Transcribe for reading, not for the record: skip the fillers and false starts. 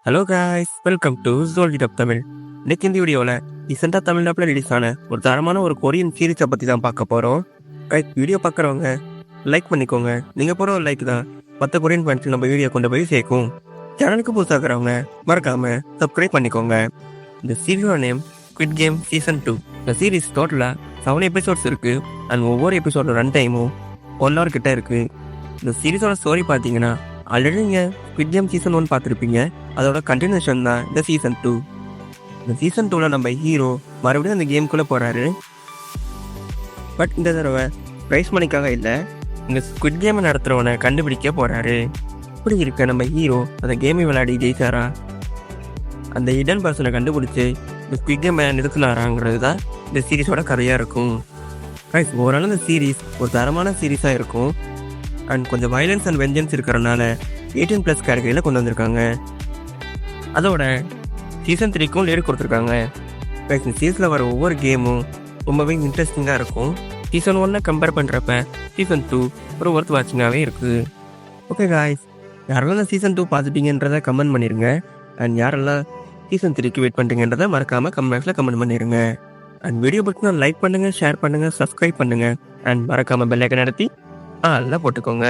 Hello guys, welcome to ஜோல்ஜி dub Tamil. இன்னைக்கு இந்த வீடியோவில் ரீசெண்டாக தமிழ் டப்பில் ரிலீஸ் ஆன ஒரு தரமான ஒரு கொரியன் சீரீஸை பற்றி தான் பார்க்க போகிறோம். வீடியோ பார்க்குறவங்க லைக் பண்ணிக்கோங்க. நீங்கள் போகிற ஒரு லைக் தான் மற்ற கொரியன் ஃபேன்ஸ் நம்ம வீடியோ கொண்டு போய் சேர்க்கும். சேனலுக்கு புதுசாகிறவங்க மறக்காமல் சப்ஸ்கிரைப் பண்ணிக்கோங்க. இந்த சீரியோட நேம் ஸ்குவிட் கேம் சீசன் 2. இந்த சீரீஸ் டோட்டலாக 7 எபிசோட்ஸ் இருக்குது. அண்ட் ஒவ்வொரு எபிசோட ரன் டைமும் 1 hour கிட்ட இருக்குது. இந்த சீரீஸோட ஸ்டோரி பார்த்தீங்கன்னா ஆல்ரெடி நீங்கள் ஸ்குவிட் கேம் சீசன் 1 பார்த்துருப்பீங்க. அதோட கண்டினியூஷன் தான் இந்த சீசன் 2. இந்த சீசன் 2ல் நம்ம ஹீரோ மறுபடியும் அந்த கேமுக்குள்ளே போகிறாரு. பட் இந்த தடவை ப்ரைஸ் மணிக்காக இல்லை, இந்த ஸ்குவிட் கேமை நடத்துகிறவனை கண்டுபிடிக்க போகிறாரு. இப்படி இருக்க நம்ம ஹீரோ அந்த கேமை விளையாடி ஜெயிச்சாரா, அந்த ஹிடன் பர்சனை கண்டுபிடிச்சி இந்த ஸ்குவிட் கேமை நிறுத்தினாராங்கிறது தான் இந்த சீரீஸோட கதையாக இருக்கும். ஓவரால் இந்த சீரீஸ் ஒரு தரமான சீரீஸாக இருக்கும். அண்ட் கொஞ்சம் வயலன்ஸ் அண்ட் வெஞ்சன்ஸ் இருக்கிறனால 18+ கேட்டகரியில் கொண்டு வந்திருக்காங்க. அதோட சீசன் 3க்கும் லேட் கொடுத்துருக்காங்க. இந்த சீசனில் வர ஒவ்வொரு கேமும் ரொம்பவே இன்ட்ரெஸ்டிங்காக இருக்கும். சீசன் 1 கம்பேர் பண்ணுறப்ப சீசன் 2 ஒரு ஒர்த் வாட்சிங்காகவே இருக்குது. ஓகே காய்ஸ், யாரெல்லாம் இந்த சீசன் 2 பார்த்துட்டீங்கன்றதை கமெண்ட் பண்ணிடுங்க. அண்ட் யாரெல்லாம் சீசன் 3க்கு வெயிட் பண்ணுறீங்கன்றதை மறக்காமல் கமெண்ட்ஸில் கமெண்ட் பண்ணிடுங்க. அண்ட் வீடியோ பிடிச்சினா லைக் பண்ணுங்கள், ஷேர் பண்ணுங்கள், சப்ஸ்கிரைப் பண்ணுங்கள். அண்ட் மறக்காமல் பெல் ஐக்கன் நடத்தி எல்லாம் போட்டுக்கோங்க.